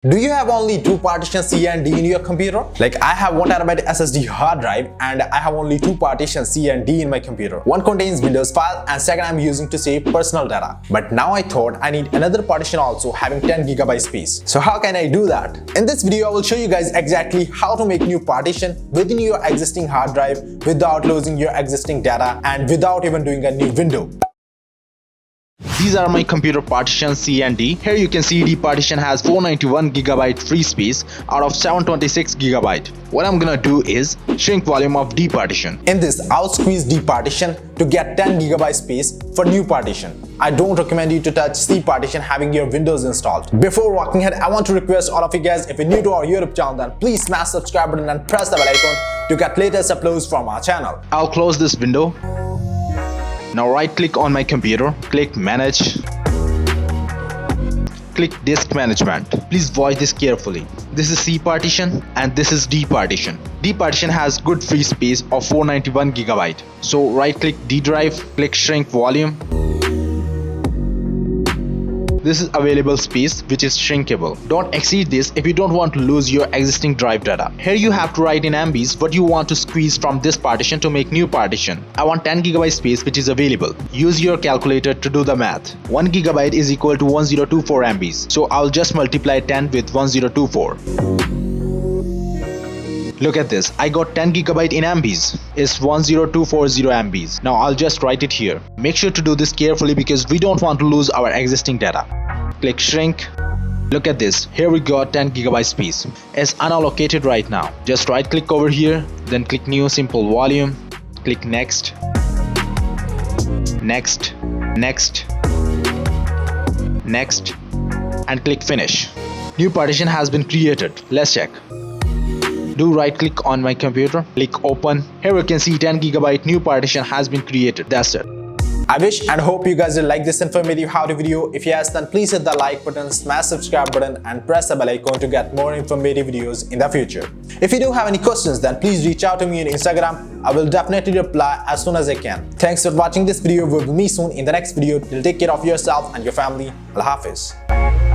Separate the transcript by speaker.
Speaker 1: Do you have only two partitions C and D in your computer? Like I have 1 TB SSD hard drive and I have only two partitions C and D in my computer. One contains Windows file and second I'm using to save personal data. But now I thought I need another partition also having 10 GB space. So how can I do that? In this video I will show you guys exactly how to make new partition within your existing hard drive without losing your existing data and without even doing a new window.
Speaker 2: These are my computer partitions C and D. Here you can see D partition has 491 GB free space out of 726 GB. What I'm gonna do is shrink volume of D partition.
Speaker 1: In this, I'll squeeze D partition to get 10 GB space for new partition. I don't recommend you to touch C partition having your Windows installed. Before walking ahead, I want to request all of you guys, if you're new to our YouTube channel, then please smash the subscribe button and press the bell icon to get latest uploads from our channel.
Speaker 2: I'll close this window. Now right click on my computer, click manage, click disk management. Please watch this carefully. This is C partition and this is D partition. D partition has good free space of 491 GB. So right click D drive, click shrink volume. This is available space which is shrinkable. Don't exceed this if you don't want to lose your existing drive data. Here you have to write in MBs what you want to squeeze from this partition to make new partition. I want 10 GB space which is available. Use your calculator to do the math. 1 GB is equal to 1024 MBs. So I'll just multiply 10 with 1024. Look at this, I got 10 GB in MBs. It's 10240 MBs. Now I'll just write it here. Make sure to do this carefully because we don't want to lose our existing data. Click shrink. Look at this, here we got 10 GB space. It's unallocated right now. Just right click over here, then click new simple volume. Click next. Next. Next. Next. And click finish. New partition has been created. Let's check. Do right click on my computer, click open. Here you can see 10 GB new partition has been created. That's it.
Speaker 1: I wish and hope you guys will like this informative how-to video. If yes, then please hit the like button, smash subscribe button and press the bell icon to get more informative videos in the future. If you do have any questions, then please reach out to me on Instagram. I will definitely reply as soon as I can. Thanks for watching this video. We will meet soon in the next video. Till take care of yourself and your family. Allah Hafiz.